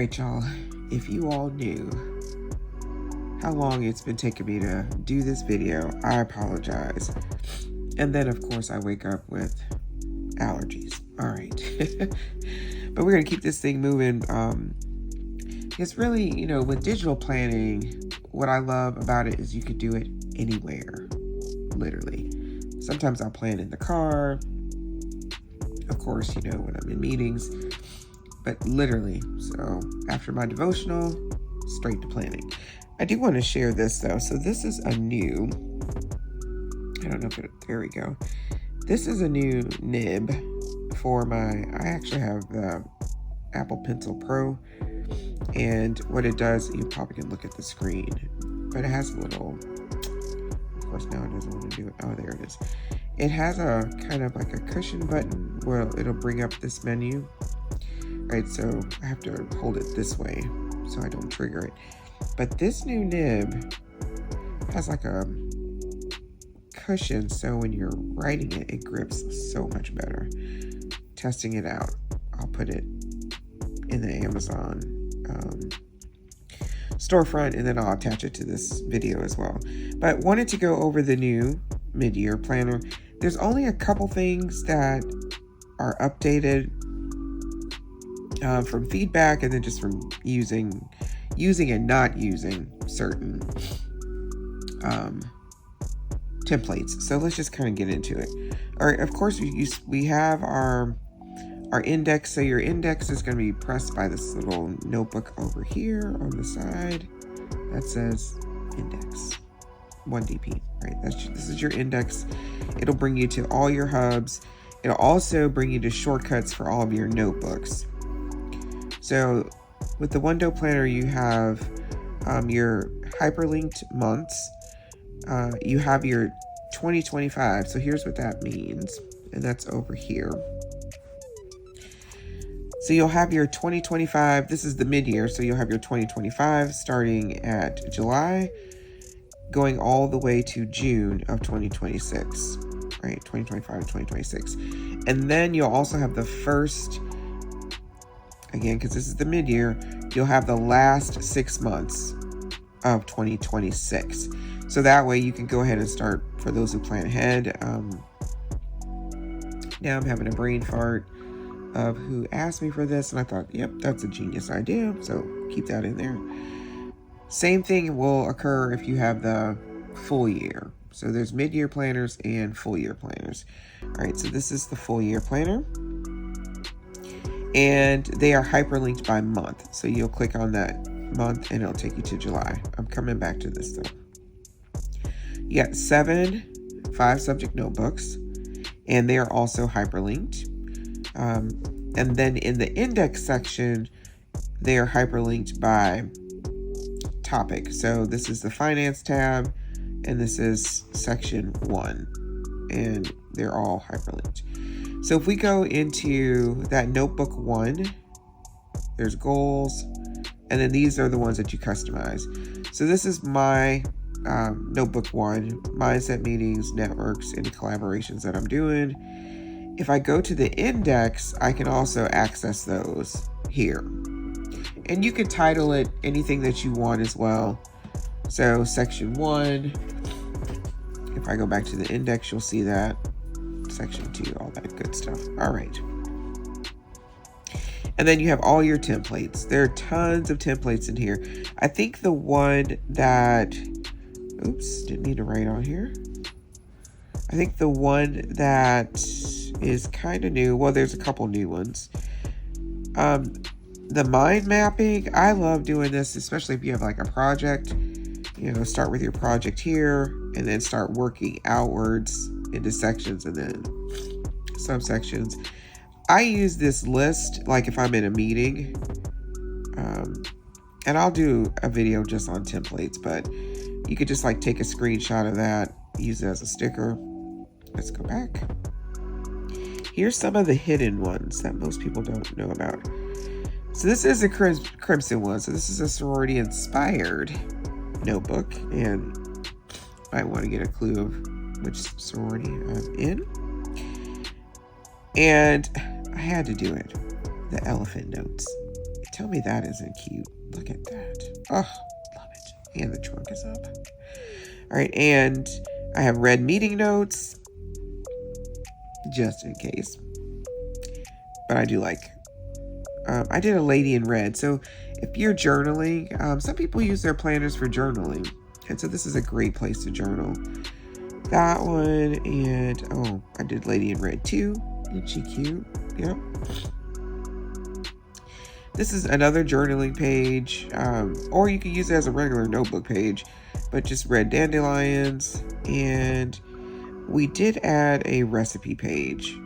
right, y'all. If you all knew how long it's been taking me to do this video, I apologize. And then, of course, I wake up with allergies. All right. But we're going to keep this thing moving. It's really, with digital planning, what I love about it is you could do it anywhere, literally. Sometimes I'll plan in the car, of course, when I'm in meetings, but literally. So after my devotional, straight to planning. I do want to share this though. So this is a new, I don't know if there we go. This is a new nib for I actually have the Apple Pencil Pro. And what it does, you probably can look at the screen, but it has a little, of course now it doesn't want to do it. Oh, there it is. It has a kind of like a cushion button where it'll bring up this menu. Right, so I have to hold it this way so I don't trigger it. But this new nib has like a cushion, so when you're writing it, it grips so much better. Testing it out. I'll put it in the Amazon storefront, and then I'll attach it to this video as well. But wanted to go over the new mid-year planner. There's only a couple things that are updated from feedback, and then just from using and not using certain templates. So let's just kind of get into it. All right, of course we have our index. So your index is going to be pressed by this little notebook over here on the side that says index 1DP, right? This is your index. It'll bring you to all your hubs. It'll also bring you to shortcuts for all of your notebooks. So with the OneNote Planner, you have your hyperlinked months. You have your 2025. So here's what that means. And that's over here. So you'll have your 2025, this is the mid-year, so you'll have your 2025 starting at July, going all the way to June of 2026, right? 2025 to 2026. And then you'll also have the first, again, because this is the mid-year, you'll have the last 6 months of 2026. So that way you can go ahead and start, for those who plan ahead. Now I'm having a brain fart of who asked me for this, and I thought, yep, that's a genius idea, so keep that in there. Same thing will occur if you have the full year. So there's mid-year planners and full year planners. All right, so this is the full year planner, and they are hyperlinked by month. So you'll click on that month and it'll take you to July. I'm coming back to this though. You got 7 5-subject notebooks, and they are also hyperlinked. And then in the index section, they are hyperlinked by topic. So this is the finance tab, and this is section 1, and they're all hyperlinked. So if we go into that notebook 1, there's goals, and then these are the ones that you customize. So this is my notebook 1, mindset, meetings, networks, and collaborations that I'm doing. If I go to the index, I can also access those here. And you can title it anything that you want as well. So section 1, if I go back to the index, you'll see that. Section 2, all that good stuff. All right. And then you have all your templates. There are tons of templates in here. I think the one that, oops, didn't mean to write on here. I think the one that is kind of new, well, there's a couple new ones. The mind mapping, I love doing this, especially if you have like a project. Start with your project here and then start working outwards into sections and then subsections. I use this list like if I'm in a meeting, and I'll do a video just on templates, but you could just like take a screenshot of that, use it as a sticker. Let's go back. Here's some of the hidden ones that most people don't know about. So this is a Crimson one. So this is a sorority inspired notebook, and I want to get a clue of which sorority I'm in. And I had to do it. The elephant notes. Tell me that isn't cute. Look at that. Oh, love it. And the trunk is up. All right, and I have red meeting notes, just in case. But I do like, I did a lady in red. So if you're journaling, some people use their planners for journaling. And so this is a great place to journal. That one, and oh, I did lady in red too. Isn't she cute? Yep. This is another journaling page, or you can use it as a regular notebook page, but just red dandelions. And we did add a recipe page.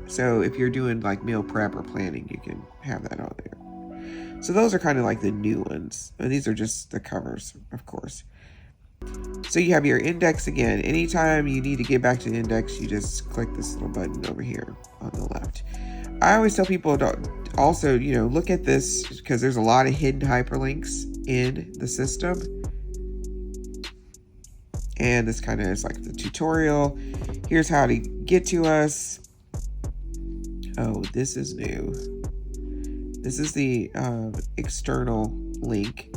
So if you're doing like meal prep or planning, you can have that on there. So those are kind of like the new ones. And these are just the covers, of course. So you have your index again. Anytime you need to get back to the index, you just click this little button over here on the left. I always tell people to also, look at this because there's a lot of hidden hyperlinks in the system. And this kind of is like the tutorial. Here's how to get to us. Oh, this is new. This is the external link,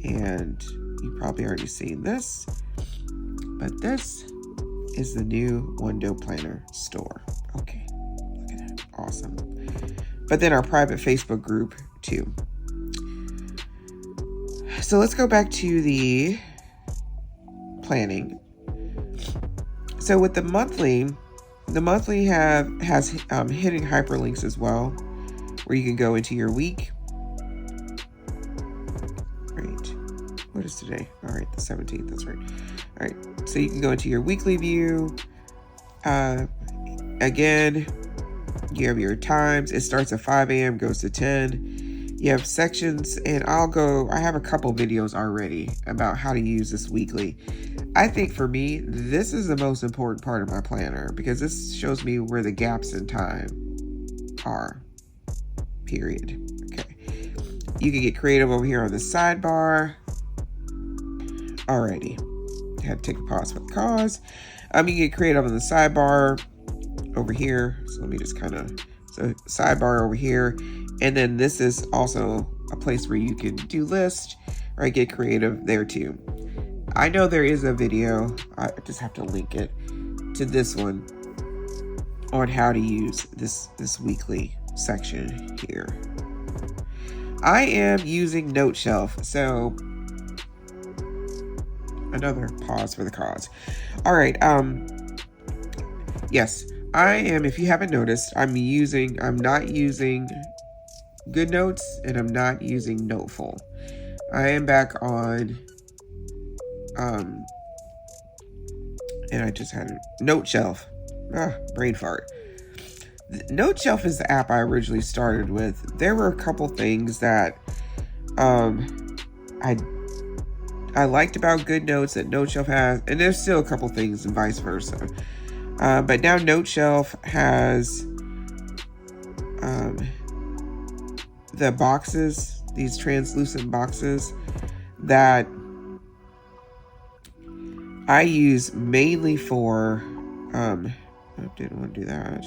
and you've probably already seen this, but this is the new One-Do Planner store. Okay, look at that, awesome. But then our private Facebook group too. So let's go back to the planning. So with the monthly has hidden hyperlinks as well, where you can go into your week. Right. What is today? All right, the 17th. That's right. All right. So you can go into your weekly view. Again, you have your times. It starts at 5 a.m., goes to 10. You have sections, and I have a couple videos already about how to use this weekly. I think for me, this is the most important part of my planner because this shows me where the gaps in time are, period. Okay. You can get creative over here on the sidebar. Alrighty. Had to take a pause for the cause. You can get creative on the sidebar over here. So let me just so sidebar over here. And then this is also a place where you can do list or get creative there too. I know there is a video, I just have to link it to this one on how to use this weekly section here. I am using NoteShelf, so another pause for the cause. All right, yes, I am, if you haven't noticed, I'm not using GoodNotes and I'm not using Noteful. I am back on and I just had a NoteShelf. Brain fart. NoteShelf is the app I originally started with. There were a couple things that I liked about GoodNotes that NoteShelf has, and there's still a couple things and vice versa. But now NoteShelf has the boxes, these translucent boxes that I use mainly for, I didn't want to do that.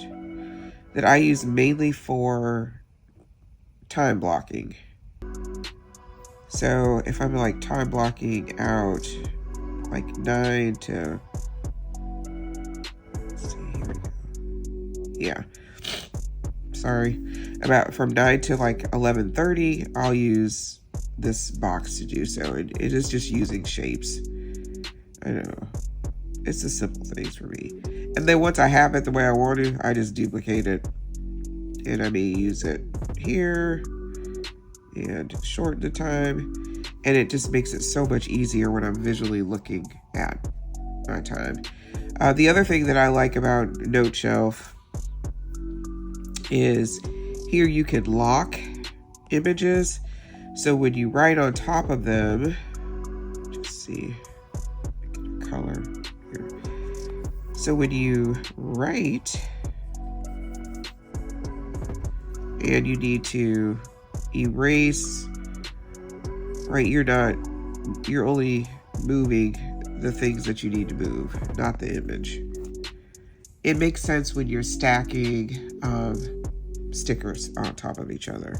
That I use mainly for time blocking. So if I'm like time blocking out like 9 to, let's see, here we go. Yeah. Sorry. About from 9 to like 11:30, I'll use this box to do so. It is just using shapes. I don't know. It's the simple things for me. And then once I have it the way I want to, I just duplicate it. And I may use it here and shorten the time. And it just makes it so much easier when I'm visually looking at my time. The other thing that I like about NoteShelf is here you can lock images. So when you write on top of them, just see, color here. So when you write and you need to erase, right, you're only moving the things that you need to move, not the image. It makes sense when you're stacking stickers on top of each other.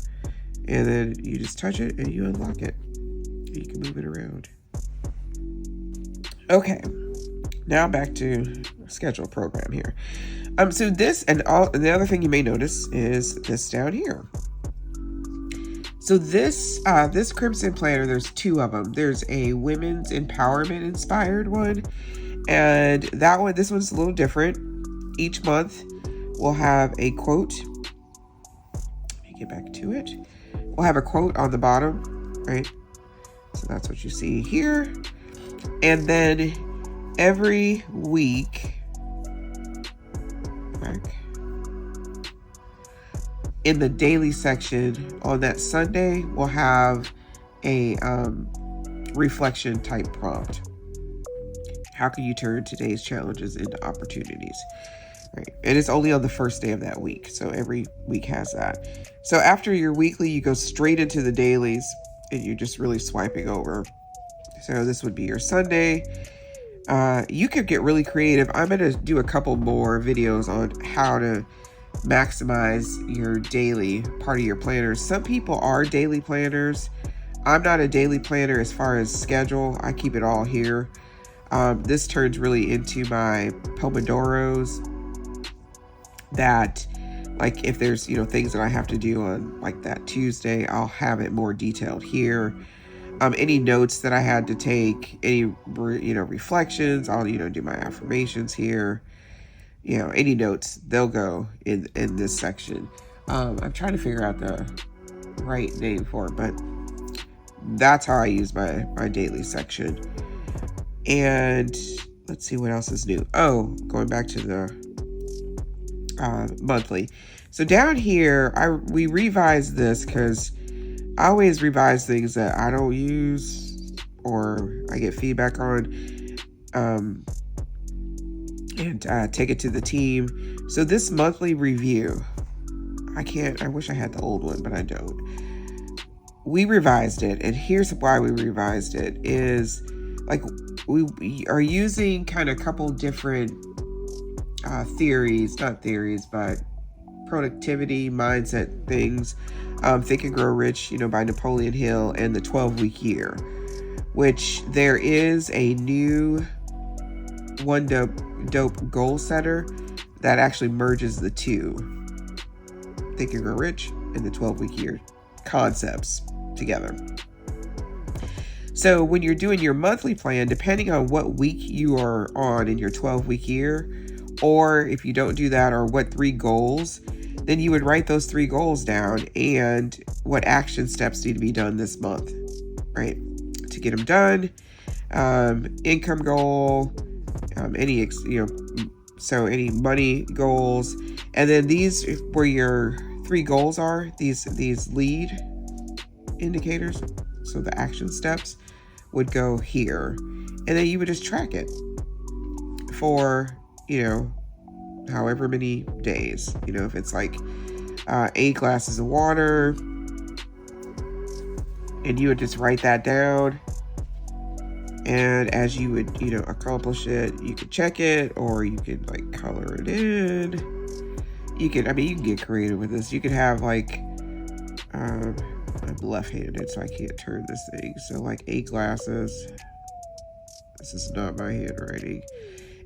And then you just touch it and you unlock it. And you can move it around. Okay, now back to schedule program here. So this and the other thing you may notice is this down here. So this Crimson planner, there's two of them. There's a women's empowerment inspired one, and this one's a little different. Each month we'll have a quote. Let me get back to it. We'll have a quote on the bottom, right? So that's what you see here. And then every week, in the daily section on that Sunday, we'll have a reflection type prompt. How can you turn today's challenges into opportunities? Right. And it's only on the first day of that week. So every week has that. So after your weekly, you go straight into the dailies and you're just really swiping over. So this would be your Sunday. You could get really creative. I'm going to do a couple more videos on how to maximize your daily part of your planners. Some people are daily planners. I'm not a daily planner as far as schedule. I keep it all here. This turns really into my Pomodoros that, like, if there's, things that I have to do on like that Tuesday, I'll have it more detailed here. Any notes that I had to take, any, reflections, I'll, do my affirmations here. Any notes, they'll go in this section. I'm trying to figure out the right name for it, but that's how I use my daily section. And let's see what else is new. Oh, going back to the monthly. So down here, we revised this because I always revise things that I don't use or I get feedback on. And take it to the team. So this monthly review, I wish I had the old one, but I don't. We revised it, and here's why we revised it is, like, we are using kind of a couple different but productivity mindset things. Think and Grow Rich, by Napoleon Hill, and the 12-week year, which there is a new One Dope goal setter that actually merges the two, Think and Grow Rich and the 12-week year concepts together. So when you're doing your monthly plan, depending on what week you are on in your 12-week year, or if you don't do that, or what 3 goals, then you would write those 3 goals down and what action steps need to be done this month, right? To get them done. Income goal, any money goals, and then these where your 3 goals are, these lead indicators, so the action steps would go here, and then you would just track it for however many days. If it's like 8 glasses of water, and you would just write that down. And as you would, accomplish it, you could check it, or you could like color it in. You can get creative with this. You could have like, I'm left-handed, so I can't turn this thing. So like 8 glasses. This is not my handwriting.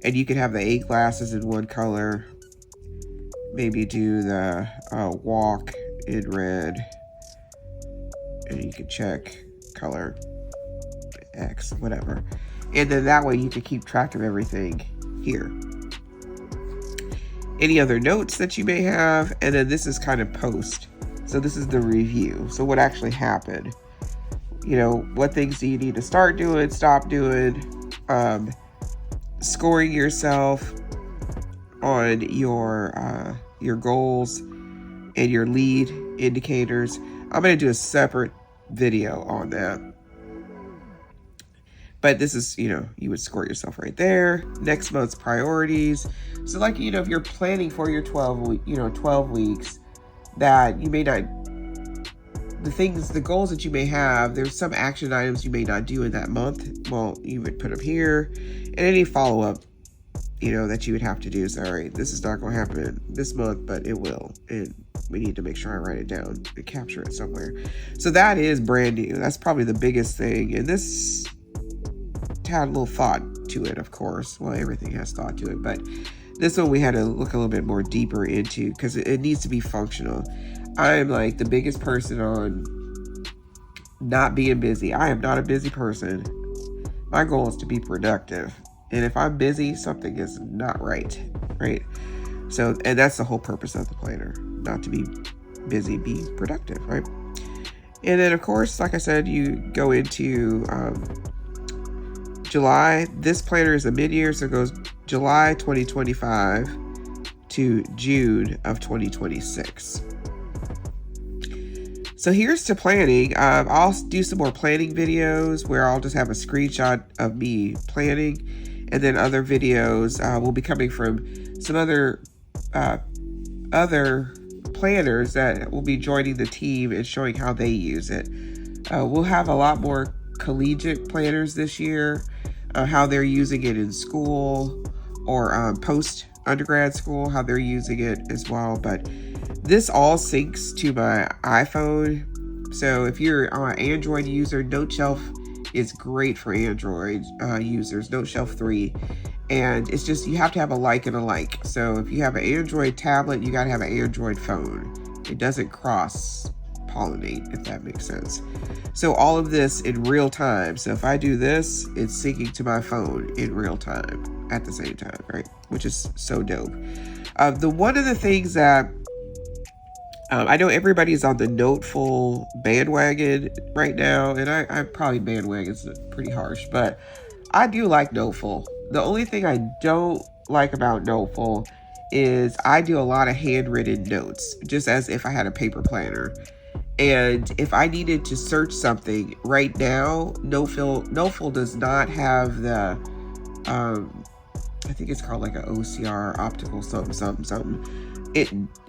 And you could have the 8 glasses in one color. Maybe do the walk in red. And you can check color X, whatever. And then that way you can keep track of everything here. Any other notes that you may have. And then this is kind of post. So this is the review. So what actually happened. What things do you need to start doing, stop doing. Scoring yourself on your goals and your lead indicators. I'm going to do a separate video on that. But this is, you would score yourself right there. Next month's priorities. So like, if you're planning for your 12 weeks, that you may not, the goals that you may have, there's some action items you may not do in that month. Well, you would put them here, and any follow-up, that you would have to do. So, all right, this is not going to happen this month, but it will in we need to make sure I write it down and capture it somewhere. So that is brand new. That's probably the biggest thing. And this had a little thought to it, of course. Well, everything has thought to it, but this one we had to look a little bit more deeper into because it needs to be functional. I am like the biggest person on not being busy. I am not a busy person. My goal is to be productive. And if I'm busy, something is not right, right? So, and that's the whole purpose of the planner, not to be busy, be productive, right? And then, of course, like I said, you go into July. This planner is a mid-year, so it goes July 2025 to June of 2026. So here's to planning. I'll do some more planning videos where I'll just have a screenshot of me planning, and then other videos will be coming from some other planners that will be joining the team and showing how they use it. We'll have a lot more collegiate planners this year, how they're using it in school or post undergrad school, how they're using it as well. But this all syncs to my iPhone. So if you're an Android user, NoteShelf is great for Android users, NoteShelf 3. And it's just, you have to have a like and a like. So if you have an Android tablet, you got to have an Android phone. It doesn't cross-pollinate, if that makes sense. So all of this in real time. So if I do this, it's syncing to my phone in real time at the same time, right? Which is so dope. One of the things that I know everybody's on the Noteful bandwagon right now, and I probably bandwagon's pretty harsh, but I do like Noteful. The only thing I don't like about Noteful is I do a lot of handwritten notes, just as if I had a paper planner. And if I needed to search something right now, Noteful does not have the, I think it's called like an OCR, optical something.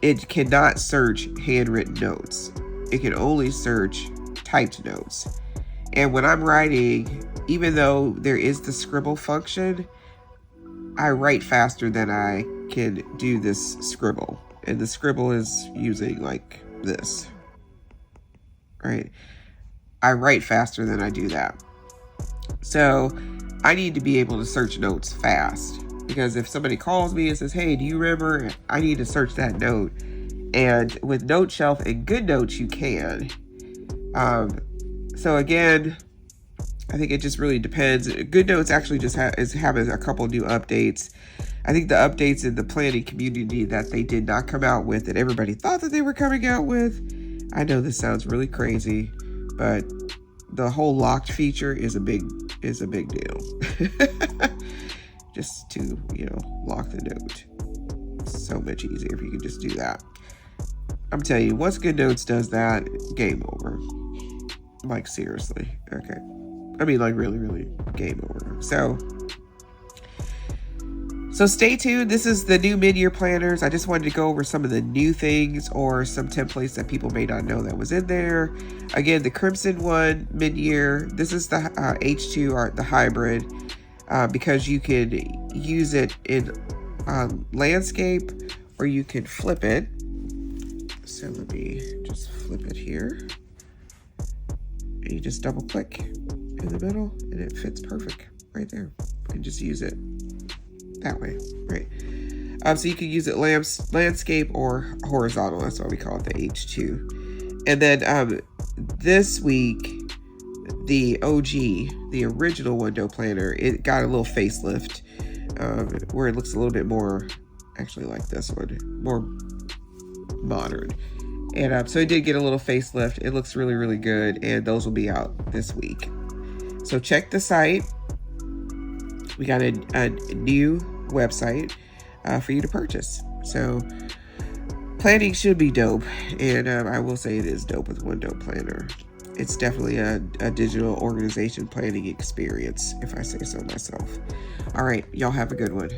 It cannot search handwritten notes. It can only search typed notes. And when I'm writing, even though there is the scribble function, I write faster than I can do this scribble. And the scribble is using like this, right? I write faster than I do that. So I need to be able to search notes fast, because if somebody calls me and says, hey, do you remember? I need to search that note. And with NoteShelf and GoodNotes, you can. So again, I think it just really depends. GoodNotes actually just is having a couple new updates. I think the updates in the planning community that they did not come out with, that everybody thought that they were coming out with. I know this sounds really crazy, but the whole locked feature is a big deal. Just to, lock the note. It's so much easier if you can just do that. I'm telling you, once GoodNotes does that, game over. Like, seriously. Okay. I mean, like, really, really game over. So stay tuned. This is the new mid-year planners. I just wanted to go over some of the new things or some templates that people may not know that was in there. Again, the Crimson one, mid-year. This is the H2 or the hybrid, because you can use it in landscape, or you can flip it. So let me just flip it here. And you just double click in the middle and it fits perfect right there. You can just use it that way, right? So you can use it landscape or horizontal. That's why we call it the H2. And then this week, the OG, the original window planner, it got a little facelift, where it looks a little bit more, actually like this one, more modern. And so it did get a little facelift. It looks really, really good. And those will be out this week. So check the site. We got a new website for you to purchase. So planning should be dope. And I will say it is dope with Window Planner. It's definitely a digital organization planning experience, if I say so myself. All right, y'all have a good one.